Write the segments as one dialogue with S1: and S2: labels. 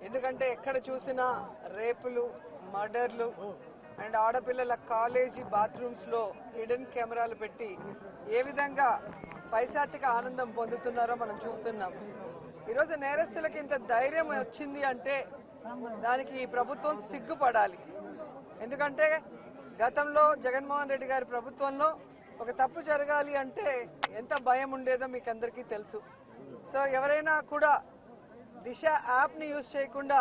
S1: ఎందుకంటే ఎక్కడ చూసినా రేపులు, మర్డర్లు అండ్ ఆడపిల్లల కాలేజీ బాత్రూమ్స్ లో హిడెన్ కెమెరాలు పెట్టి ఏ విధంగా పైశాచిక ఆనందం పొందుతున్నారో మనం చూస్తున్నాం. ఈరోజు నేరస్తులకు ఇంత ధైర్యం వచ్చింది అంటే దానికి ఈ ప్రభుత్వం సిగ్గుపడాలి. ఎందుకంటే గతంలో జగన్మోహన్ రెడ్డి గారి ప్రభుత్వంలో ఒక తప్పు జరగాలి అంటే ఎంత భయం ఉండేదో మీకు అందరికీ తెలుసు. సో ఎవరైనా కూడా దిశ యాప్ని యూజ్ చేయకుండా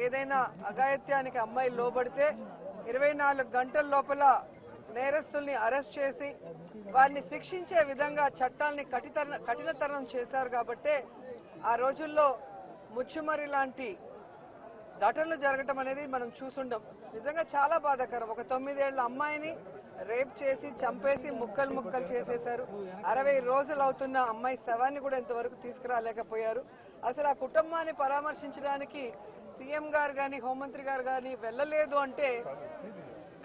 S1: ఏదైనా అఘాయిత్యానికి అమ్మాయి లోబడితే 24 గంటల లోపల నేరస్తుల్ని అరెస్ట్ చేసి వారిని శిక్షించే విధంగా చట్టాలని కఠినతరం చేశారు. కాబట్టి ఆ రోజుల్లో ముచ్చుమరి లాంటి ఘటనలు జరగటం అనేది మనం చూసుండం. నిజంగా చాలా బాధాకరం. ఒక 9 ఏళ్ల అమ్మాయిని రేప్ చేసి చంపేసి ముక్కలు ముక్కలు చేసేశారు. 60 రోజులు అవుతున్న అమ్మాయి శవాన్ని కూడా ఇంతవరకు తీసుకురాలేకపోయారు. అసలు ఆ కుటుంబాన్ని పరామర్శించడానికి సీఎం గారు కానీ హోంమంత్రి గారు కానీ వెళ్ళలేదు అంటే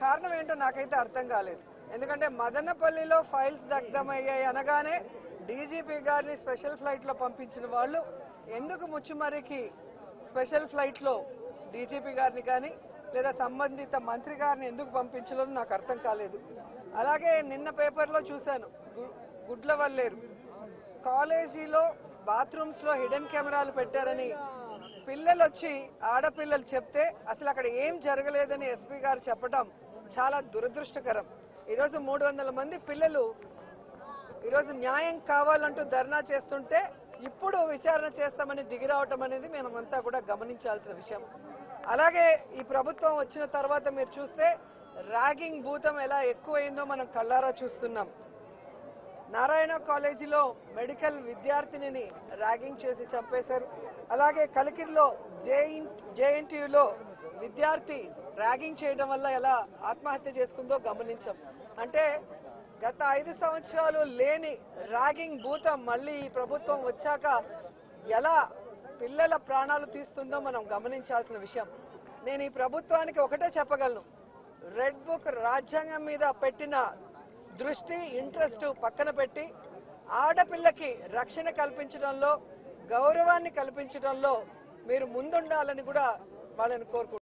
S1: కారణం ఏంటో నాకైతే అర్థం కాలేదు. ఎందుకంటే మదనపల్లిలో ఫైల్స్ దగ్ధమయ్యాయి అనగానే డీజీపీ గారిని స్పెషల్ ఫ్లైట్ లో పంపించిన వాళ్ళు ఎందుకు ముచ్చుమరికి స్పెషల్ ఫ్లైట్ లో డీజీపీ గారిని కానీ లేదా సంబంధిత మంత్రి గారిని ఎందుకు పంపించలేదు నాకు అర్థం కాలేదు. అలాగే నిన్న పేపర్లో చూశాను, గుడ్లవల్లేరు కాలేజీలో బాత్రూమ్స్ లో హిడెన్ కెమెరాలు పెట్టారని పిల్లలు వచ్చి ఆడపిల్లలు చెప్తే అసలు అక్కడ ఏం జరగలేదని ఎస్పీ గారు చెప్పడం చాలా దురదృష్టకరం. ఈరోజు 300 మంది పిల్లలు ఈరోజు న్యాయం కావాలంటూ ధర్నా చేస్తుంటే ఇప్పుడు విచారణ చేస్తామని దిగిరావటం అనేది మేమంతా కూడా గమనించాల్సిన విషయం. అలాగే ఈ ప్రభుత్వం వచ్చిన తర్వాత మీరు చూస్తే ర్యాగింగ్ భూతం ఎలా ఎక్కువైందో మనం కళ్ళారా చూస్తున్నాం. నారాయణ కాలేజీలో మెడికల్ విద్యార్థినిని ర్యాగింగ్ చేసి చంపేశారు. అలాగే కలికిరిలో జేఎన్టీయూలో విద్యార్థి ర్యాగింగ్ చేయడం వల్ల ఎలా ఆత్మహత్య చేసుకుందో గమనించాం. అంటే గత 5 సంవత్సరాలు లేని ర్యాగింగ్ భూతం మళ్ళీ ఈ ప్రభుత్వం వచ్చాక ఎలా పిల్లల ప్రాణాలు తీస్తుందో మనం గమనించాల్సిన విషయం. నేను ఈ ప్రభుత్వానికి ఒకటే చెప్పగలను, రెడ్ బుక్ రాజ్యాంగం మీద పెట్టిన దృష్టి ఇంట్రెస్ట్ పక్కన పెట్టి ఆడపిల్లకి రక్షణ కల్పించడంలో, గౌరవాన్ని కల్పించడంలో మీరు ముందుండాలని కూడా వాళ్ళని కోరుకుంటున్నాను.